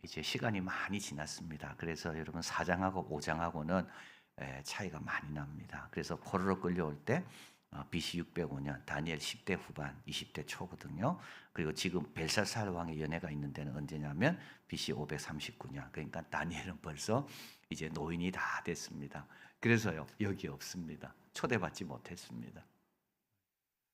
이제 시간이 많이 지났습니다. 그래서 여러분 4장하고 5장하고는 차이가 많이 납니다. 그래서 포로로 끌려올 때 BC 605년 다니엘 10대 후반 20대 초거든요. 그리고 지금 벨사살 왕의 연회가 있는 데는 언제냐면 BC 539년. 그러니까 다니엘은 벌써 이제 노인이 다 됐습니다. 그래서요 여기 없습니다. 초대받지 못했습니다.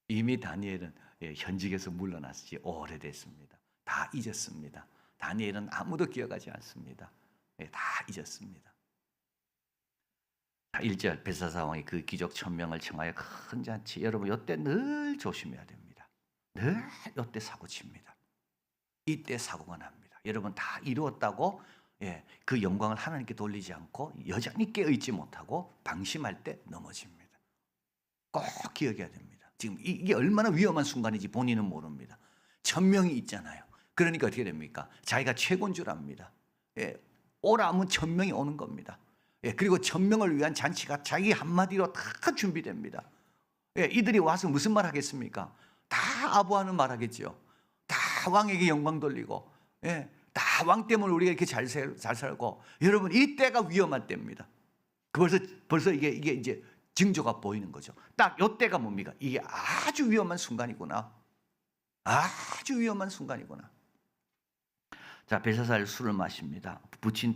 이미 다니엘은 현직에서 물러났지 오래됐습니다. 다 잊었습니다. 다니엘은 아무도 기억하지 않습니다. 다 잊었습니다. 1절 벨사살 왕이 그 귀족 1000명을 청하여 큰 잔치. 여러분 이때 늘 조심해야 됩니다. 늘 이때 사고 칩니다. 이때 사고가 납니다. 여러분 다 이루었다고 그 영광을 하나님께 돌리지 않고 여전히 깨어있지 못하고 방심할 때 넘어집니다. 꼭 기억해야 됩니다. 지금 이게 얼마나 위험한 순간인지 본인은 모릅니다. 1000명이 있잖아요. 그러니까 어떻게 됩니까? 자기가 최고인 줄 압니다. 오라 하면 1000명이 오는 겁니다. 그리고 1000명을 위한 잔치가 자기 한마디로 다 준비됩니다. 이들이 와서 무슨 말 하겠습니까? 다 아부하는 말 하겠죠. 다 왕에게 영광 돌리고, 다 왕 때문에 우리가 이렇게 잘 살고. 여러분, 이때가 위험한 때입니다. 벌써 이게 이제 징조가 보이는 거죠. 딱 이때가 뭡니까? 이게 아주 위험한 순간이구나. 아주 위험한 순간이구나. 자, 벨사살 술을 마십니다. 부친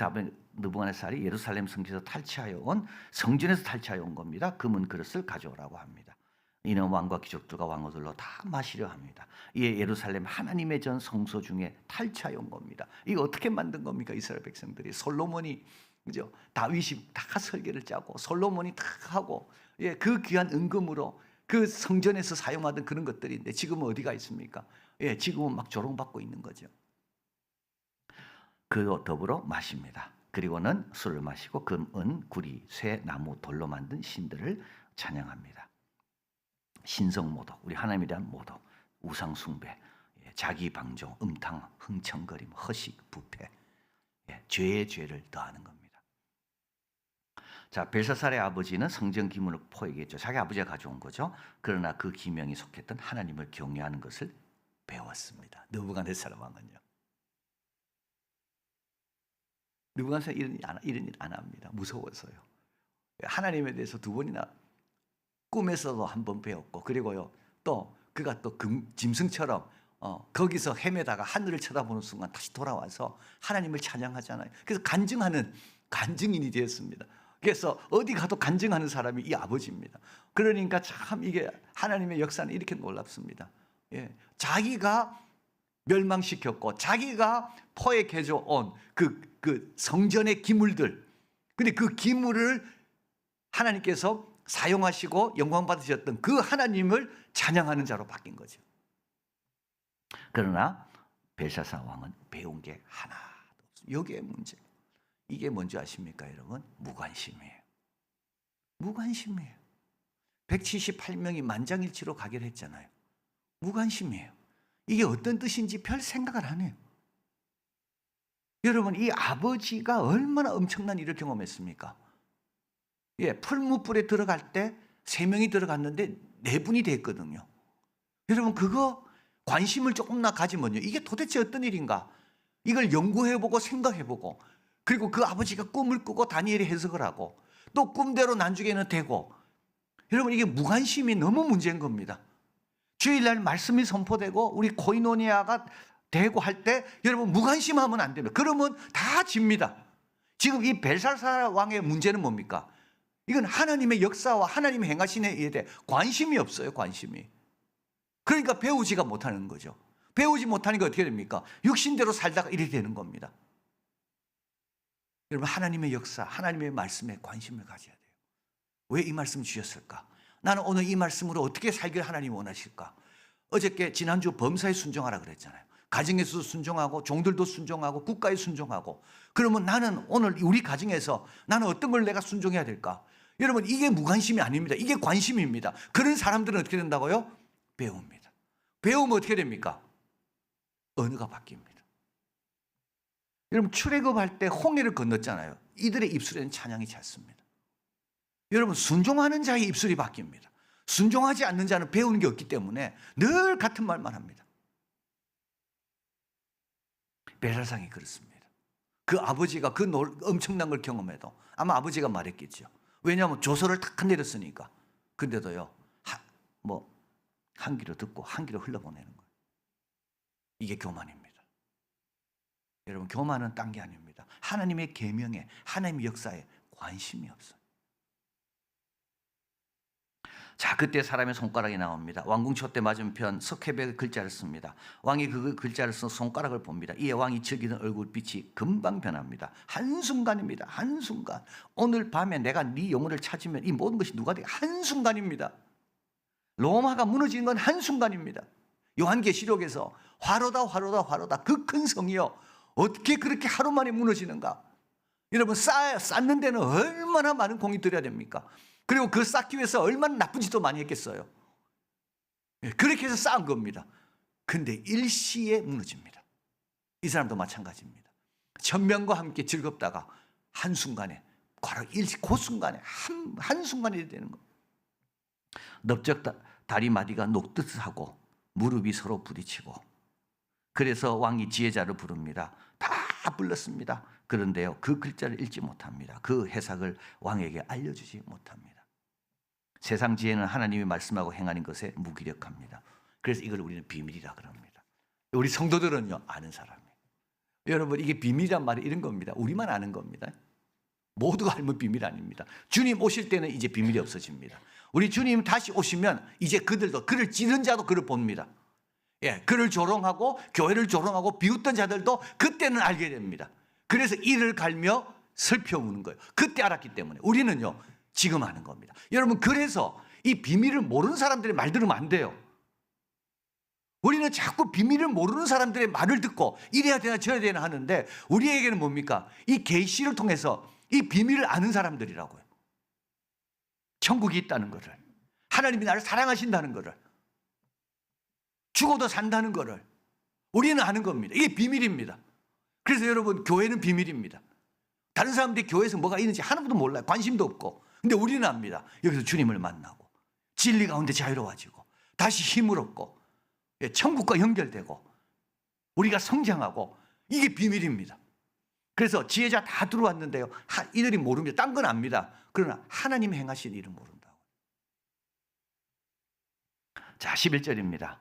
느부갓네살이 예루살렘 성전에서 탈취하여 온 성전에서 탈취하여 온 겁니다. 금은 그릇을 가져오라고 합니다. 이는 왕과 귀족들과 왕후들로 다 마시려 합니다. 이에 예루살렘 하나님의 전 성소 중에 탈취하여 온 겁니다. 이거 어떻게 만든 겁니까? 이스라엘 백성들이 솔로몬이 그죠? 다윗이 다 설계를 짜고 솔로몬이 다 하고 그 귀한 은금으로 그 성전에서 사용하던 그런 것들인데 지금은 어디가 있습니까? 지금은 막 조롱받고 있는 거죠. 그와 더불어 마십니다. 그리고는 술을 마시고 금, 은, 구리, 쇠, 나무, 돌로 만든 신들을 찬양합니다. 신성모독, 우리 하나님에 대한 모독, 우상숭배, 자기 방종, 음탕, 흥청거림, 허식, 부패, 죄의 죄를 더하는 겁니다. 자, 벨사살의 아버지는 성전 기물을 포획했죠. 자기 아버지가 가져온 거죠. 그러나 그 기명이 속했던 하나님을 경외하는 것을 배웠습니다. 느부갓네살 왕은요. 느부갓네살 이런 일 안 합니다. 무서워서요. 하나님에 대해서 2번이나 꿈에서도 한 번 배웠고, 그리고요 또 그가 또 짐승처럼 거기서 헤매다가 하늘을 쳐다보는 순간 다시 돌아와서 하나님을 찬양하잖아요. 그래서 간증인이 되었습니다. 그래서 어디 가도 간증하는 사람이 이 아버지입니다. 그러니까 참 이게 하나님의 역사는 이렇게 놀랍습니다. 자기가 멸망시켰고 자기가 포획해줘 온 그 성전의 기물들, 근데 그 기물을 하나님께서 사용하시고 영광 받으셨던 그 하나님을 찬양하는 자로 바뀐 거죠. 그러나 벨사살 왕은 배운 게 하나도 없습니다. 여기에 문제. 이게 뭔지 아십니까, 여러분? 무관심이에요. 무관심이에요. 178명이 만장일치로 가기를 했잖아요. 무관심이에요. 이게 어떤 뜻인지 별 생각을 안 해요. 여러분, 이 아버지가 얼마나 엄청난 일을 경험했습니까? 풀무불에 들어갈 때 3명이 들어갔는데 4분이 됐거든요. 여러분, 그거 관심을 조금나 가지면요, 이게 도대체 어떤 일인가? 이걸 연구해보고 생각해보고, 그리고 그 아버지가 꿈을 꾸고 다니엘이 해석을 하고, 또 꿈대로 나중에는 되고. 여러분, 이게 무관심이 너무 문제인 겁니다. 주일날 말씀이 선포되고 우리 코이노니아가 되고 할 때 여러분 무관심하면 안 됩니다. 그러면 다 집니다. 지금 이 벨사살 왕의 문제는 뭡니까? 이건 하나님의 역사와 하나님의 행하시는 일에 대해 관심이 없어요. 관심이. 그러니까 배우지가 못하는 거죠. 배우지 못하니까 어떻게 됩니까? 육신대로 살다가 이렇게 되는 겁니다. 여러분, 하나님의 역사, 하나님의 말씀에 관심을 가져야 돼요. 왜 이 말씀 주셨을까? 나는 오늘 이 말씀으로 어떻게 살기를 하나님이 원하실까? 어저께 지난주 범사에 순종하라 그랬잖아요. 가정에서도 순종하고 종들도 순종하고 국가에 순종하고. 그러면 나는 오늘 우리 가정에서 나는 어떤 걸 내가 순종해야 될까? 여러분, 이게 무관심이 아닙니다. 이게 관심입니다. 그런 사람들은 어떻게 된다고요? 배웁니다. 배우면 어떻게 됩니까? 언어가 바뀝니다. 여러분, 출애굽할 때 홍해를 건넜잖아요. 이들의 입술에는 찬양이 찼습니다. 여러분, 순종하는 자의 입술이 바뀝니다. 순종하지 않는 자는 배우는 게 없기 때문에 늘 같은 말만 합니다. 벨사살이 그렇습니다. 그 아버지가 그 엄청난 걸 경험해도 아마 아버지가 말했겠죠. 왜냐하면 조서를 탁 내렸으니까. 근데도요, 한 귀로 듣고 한 귀로 흘러보내는 거예요. 이게 교만입니다. 여러분, 교만은 딴 게 아닙니다. 하나님의 계명에, 하나님의 역사에 관심이 없어요. 자, 그때 사람의 손가락이 나옵니다. 왕궁초 때 맞은편 석회벽의 글자를 씁니다. 왕이 그 글자를 쓴 손가락을 봅니다. 이에 왕이 즐기는 얼굴빛이 금방 변합니다. 한순간입니다. 한순간. 오늘 밤에 내가 네 영혼을 찾으면 이 모든 것이 누가 되게 한순간입니다. 로마가 무너지는 건 한순간입니다. 요한계시록에서 화로다 그 큰 성이요, 어떻게 그렇게 하루 만에 무너지는가? 여러분, 쌓는 데는 얼마나 많은 공이 들여야 됩니까? 그리고 그 쌓기 위해서 얼마나 나쁜 짓도 많이 했겠어요. 그렇게 해서 쌓은 겁니다. 근데 일시에 무너집니다. 이 사람도 마찬가지입니다. 천명과 함께 즐겁다가 한순간에, 바로 그 순간에 한순간이 되는 겁니다. 넓적 다리마디가 녹듯하고 무릎이 서로 부딪히고, 그래서 왕이 지혜자를 부릅니다. 다 불렀습니다. 그런데요, 그 글자를 읽지 못합니다. 그 해석을 왕에게 알려주지 못합니다. 세상 지혜는 하나님이 말씀하고 행하는 것에 무기력합니다. 그래서 이걸 우리는 비밀이라 그럽니다. 우리 성도들은요, 아는 사람이에요. 여러분, 이게 비밀이란 말이 이런 겁니다. 우리만 아는 겁니다. 모두가 알면 비밀 아닙니다. 주님 오실 때는 이제 비밀이 없어집니다. 우리 주님 다시 오시면 이제 그들도, 그를 찌른 자도 그를 봅니다. 그를 조롱하고 교회를 조롱하고 비웃던 자들도 그때는 알게 됩니다. 그래서 이를 갈며 슬퍼 우는 거예요. 그때 알았기 때문에. 우리는요, 지금 아는 겁니다. 여러분, 그래서 이 비밀을 모르는 사람들의 말 들으면 안 돼요. 우리는 자꾸 비밀을 모르는 사람들의 말을 듣고 이래야 되나 저래야 되나 하는데, 우리에게는 뭡니까? 이 계시를 통해서 이 비밀을 아는 사람들이라고요. 천국이 있다는 것을, 하나님이 나를 사랑하신다는 것을, 죽어도 산다는 것을 우리는 아는 겁니다. 이게 비밀입니다. 그래서 여러분, 교회는 비밀입니다. 다른 사람들이 교회에서 뭐가 있는지 하나도 몰라요. 관심도 없고. 근데 우리는 압니다. 여기서 주님을 만나고 진리 가운데 자유로워지고 다시 힘을 얻고 천국과 연결되고 우리가 성장하고, 이게 비밀입니다. 그래서 지혜자 다 들어왔는데요, 이들이 모릅니다. 딴 건 압니다. 그러나 하나님 행하신 일은 모른다고. 자, 11절입니다.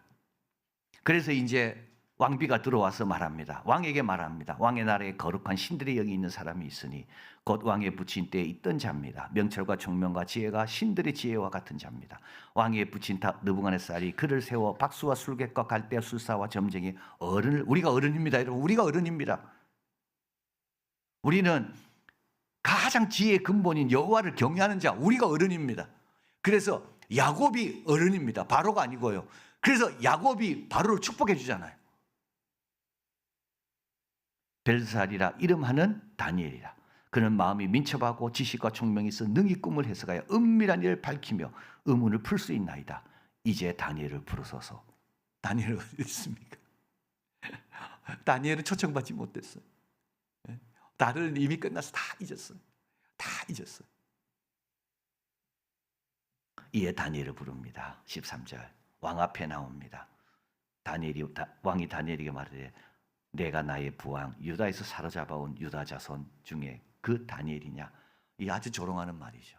그래서 이제 왕비가 들어와서 말합니다. 왕에게 말합니다. 왕의 나라에 거룩한 신들의 영이 있는 사람이 있으니 곧 왕의 붙인 때에 있던 자입니다. 명철과 총명과 지혜가 신들의 지혜와 같은 자입니다. 왕의 붙인 느부갓네살이 그를 세워 박수와 술객과 갈대 술사와 점쟁이 어른을, 우리가 어른입니다. 여러분, 우리가 어른입니다. 우리는 가장 지혜의 근본인 여호와를 경외하는 자, 우리가 어른입니다. 그래서 야곱이 어른입니다. 바로가 아니고요. 그래서 야곱이 바로를 축복해 주잖아요. 벨사리라 이름하는 다니엘이라. 그는 마음이 민첩하고 지식과 총명이 있어 능히 꿈을 해석하여 은밀한 일을 밝히며 의문을 풀 수 있나이다. 이제 다니엘을 부르소서. 다니엘은 어디 있습니까? 다니엘은 초청받지 못했어요. 다른 이미 끝나서 다 잊었어요. 다 잊었어요. 이에 다니엘을 부릅니다. 13절 왕 앞에 나옵니다. 왕이 다니엘에게 말하되 내가 나의 부왕 유다에서 사로잡아온 유다 자손 중에 그 다니엘이냐? 이 아주 조롱하는 말이죠.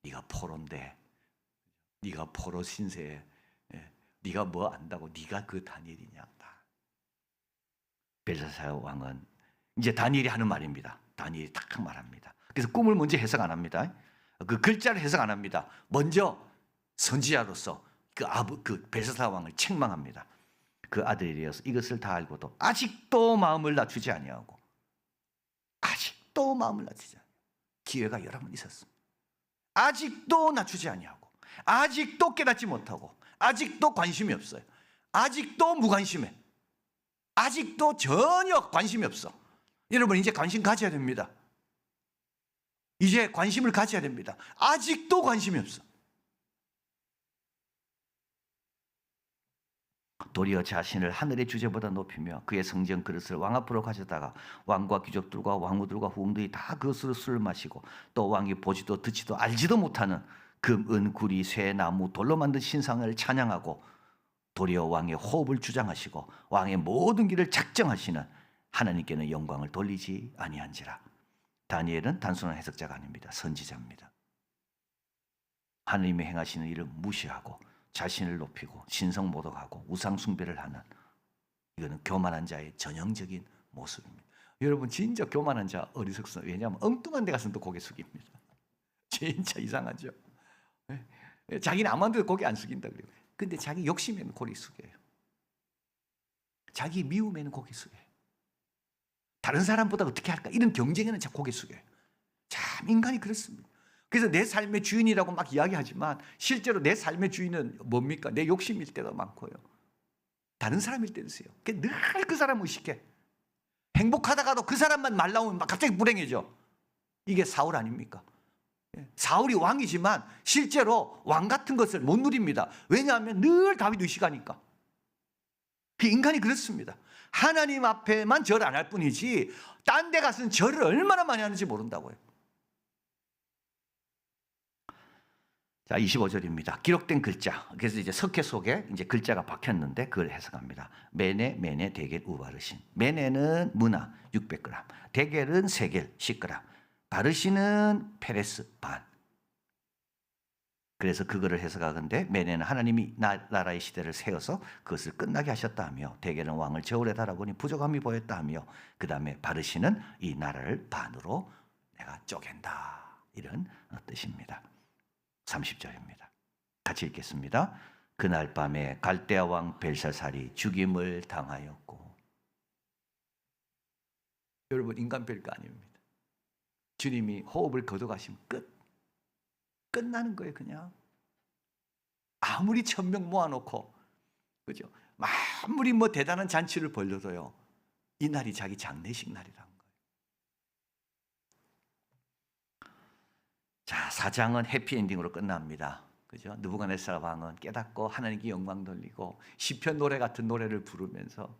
네가 포로인데, 네가 포로 신세에, 네가 뭐 안다고 네가 그 다니엘이냐? 벨사살 왕은 이제 다니엘이 하는 말입니다. 다니엘이 딱 말합니다. 그래서 꿈을 먼저 해석 안 합니다. 그 글자를 해석 안 합니다. 먼저 선지자로서 그 벨사살 왕을 책망합니다. 그 아들이어서 이것을 다 알고도 아직도 마음을 낮추지 아니하고, 아직도 마음을 낮추지 아니하고, 기회가 여러 번 있었습니다. 아직도 낮추지 아니하고, 아직도 깨닫지 못하고, 아직도 관심이 없어요. 아직도 무관심해. 아직도 전혀 관심이 없어. 여러분, 이제 관심 가져야 됩니다. 이제 관심을 가져야 됩니다. 아직도 관심이 없어. 도리어 자신을 하늘의 주제보다 높이며 그의 성전 그릇을 왕 앞으로 가져다가 왕과 귀족들과 왕후들과 후궁들이 다 그것으로 술을 마시고, 또 왕이 보지도 듣지도 알지도 못하는 금, 은, 구리, 쇠, 나무, 돌로 만든 신상을 찬양하고, 도리어 왕의 호흡을 주장하시고 왕의 모든 길을 작정하시는 하나님께는 영광을 돌리지 아니한지라. 다니엘은 단순한 해석자가 아닙니다. 선지자입니다. 하나님이 행하시는 일을 무시하고 자신을 높이고 신성모독하고 우상 숭배를 하는, 이거는 교만한 자의 전형적인 모습입니다. 여러분 진짜 교만한 자 어리석어. 왜냐하면 엉뚱한 데 가서는 또 고개 숙입니다. 진짜 이상하죠. 자기는 아무한테도 고개 안 숙인다 그래요. 근데 자기 욕심에는 고개 숙여요. 자기 미움에는 고개 숙여요. 다른 사람보다 어떻게 할까 이런 경쟁에는 자꾸 고개 숙여요. 참 인간이 그렇습니다. 그래서 내 삶의 주인이라고 막 이야기하지만 실제로 내 삶의 주인은 뭡니까? 내 욕심일 때도 많고요. 다른 사람일 때도 있어요. 늘 그 사람 의식해. 행복하다가도 그 사람만 말 나오면 막 갑자기 불행해져. 이게 사울 아닙니까? 사울이 왕이지만 실제로 왕 같은 것을 못 누립니다. 왜냐하면 늘 다윗 의식하니까. 그 인간이 그렇습니다. 하나님 앞에만 절을 안 할 뿐이지 딴 데 가서는 절을 얼마나 많이 하는지 모른다고요. 자, 25절입니다. 기록된 글자. 그래서 이제 석회 속에 이제 글자가 박혔는데 그걸 해석합니다. 메네, 메네, 데겔, 우바르신. 메네는 문화 600g, 데겔은 세겔 10g, 바르신은 페레스 반. 그래서 그거를 해석하건대 메네는 하나님이 나라의 시대를 세워서 그것을 끝나게 하셨다 하며, 데겔은 왕을 저울에 달아보니 부족함이 보였다 하며, 그 다음에 바르신은 이 나라를 반으로 내가 쪼갠다, 이런 뜻입니다. 30절입니다. 같이 읽겠습니다. 그날 밤에 갈대아 왕 벨사살이 죽임을 당하였고. 여러분 인간 별거 아닙니다. 주님이 호흡을 거둬가시면 끝나는 거예요. 그냥 아무리 1000명 모아놓고, 그죠? 아무리 뭐 대단한 잔치를 벌려도요, 이 날이 자기 장례식 날이라는 거예요. 자, 4장은 해피엔딩으로 끝납니다. 그죠? 느부갓네살 왕은 깨닫고 하나님께 영광 돌리고 시편 노래 같은 노래를 부르면서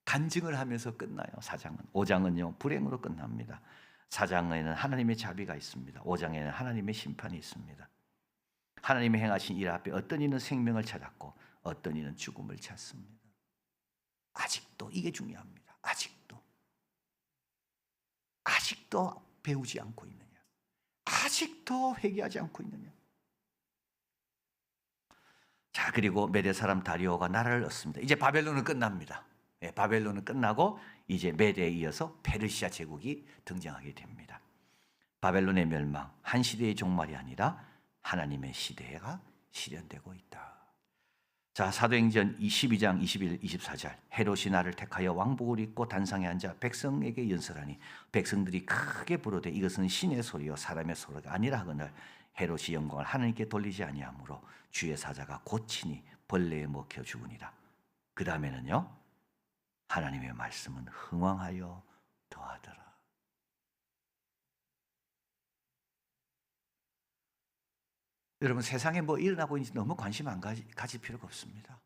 간증을 하면서 끝나요. 4장은. 5장은요 불행으로 끝납니다. 4장에는 하나님의 자비가 있습니다. 5장에는 하나님의 심판이 있습니다. 하나님이 행하신 일 앞에 어떤 이는 생명을 찾았고 어떤 이는 죽음을 찾습니다. 아직도 이게 중요합니다. 아직도 배우지 않고 있느냐? 아직도 회개하지 않고 있느냐? 자, 그리고 메대 사람 다리오가 나라를 얻습니다. 이제 바벨론은 끝납니다. 바벨론은 끝나고 이제 메대에 이어서 페르시아 제국이 등장하게 됩니다. 바벨론의 멸망, 한 시대의 종말이 아니라 하나님의 시대가 실현되고 있다. 자, 사도행전 22장 21, 24절. 헤롯이 나를 택하여 왕복을 입고 단상에 앉아 백성에게 연설하니 백성들이 크게 부르되 이것은 신의 소리요 사람의 소리가 아니라 하거늘 헤롯이 영광을 하나님께 돌리지 아니하므로 주의 사자가 고치니 벌레에 먹혀 죽으니라. 그 다음에는요, 하나님의 말씀은 흥왕하여 더하더라. 여러분 세상에 뭐 일어나고 있는지 너무 관심 안 가질 필요가 없습니다.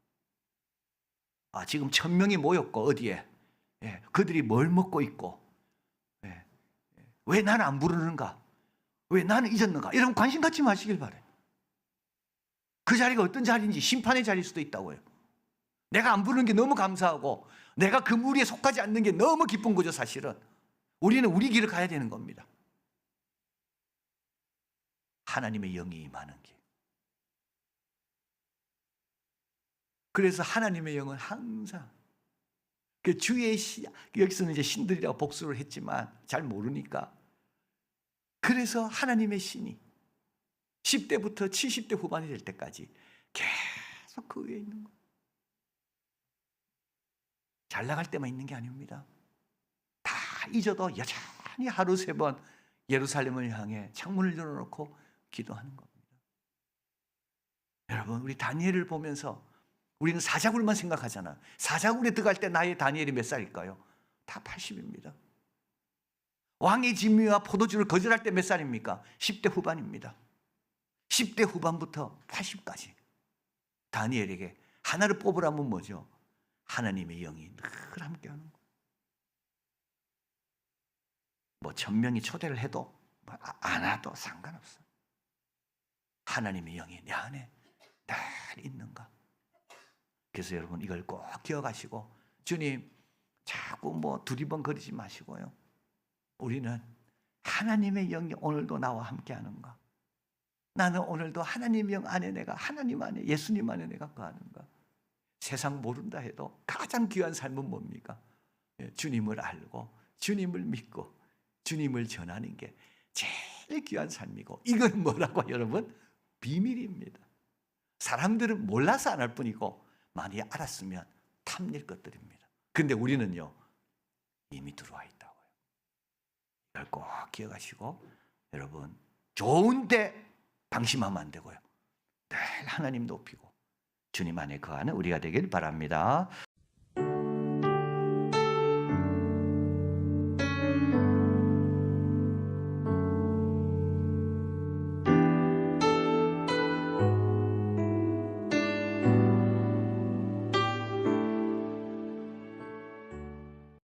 지금 1000명이 모였고 어디에, 그들이 뭘 먹고 있고, 왜 나는 안 부르는가, 왜 나는 잊었는가, 이런 관심 갖지 마시길 바래요. 그 자리가 어떤 자리인지 심판의 자리일 수도 있다고요. 내가 안 부르는 게 너무 감사하고 내가 그 무리에 속하지 않는 게 너무 기쁜 거죠. 사실은 우리는 우리 길을 가야 되는 겁니다. 하나님의 영이 임하는 길. 그래서 하나님의 영은 항상 그 주의 여기서는 이제 신들이라고 복수를 했지만 잘 모르니까, 그래서 하나님의 신이 10대부터 70대 후반이 될 때까지 계속 그 위에 있는 거예요. 잘 나갈 때만 있는 게 아닙니다. 다 잊어도 여전히 하루 3번 예루살렘을 향해 창문을 열어놓고 기도하는 겁니다. 여러분 우리 다니엘을 보면서 우리는 사자굴만 생각하잖아. 사자굴에 들어갈 때 나의 다니엘이 몇 살일까요? 다 80입니다. 왕의 진미와 포도주를 거절할 때 몇 살입니까? 10대 후반입니다. 10대 후반부터 80까지 다니엘에게 하나를 뽑으라면 뭐죠? 하나님의 영이 늘 함께하는 거예요. 뭐 1000명이 초대를 해도 안 와도 상관없어요. 하나님의 영이 내 안에 늘 있는가. 그래서 여러분 이걸 꼭 기억하시고, 주님 자꾸 뭐 두리번거리지 마시고요. 우리는 하나님의 영이 오늘도 나와 함께하는가? 나는 오늘도 하나님 영 안에 내가 하나님 안에 예수님 안에 내가 거하는가? 세상 모른다 해도 가장 귀한 삶은 뭡니까? 주님을 알고 주님을 믿고 주님을 전하는 게 제일 귀한 삶이고, 이건 뭐라고 여러분? 비밀입니다. 사람들은 몰라서 안 할 뿐이고 많이 알았으면 탐낼 것들입니다. 근데 우리는요 이미 들어와 있다고요. 이걸 꼭 기억하시고 여러분, 좋은데 방심하면 안 되고요. 늘 하나님 높이고 주님 안에 거하는 우리가 되길 바랍니다.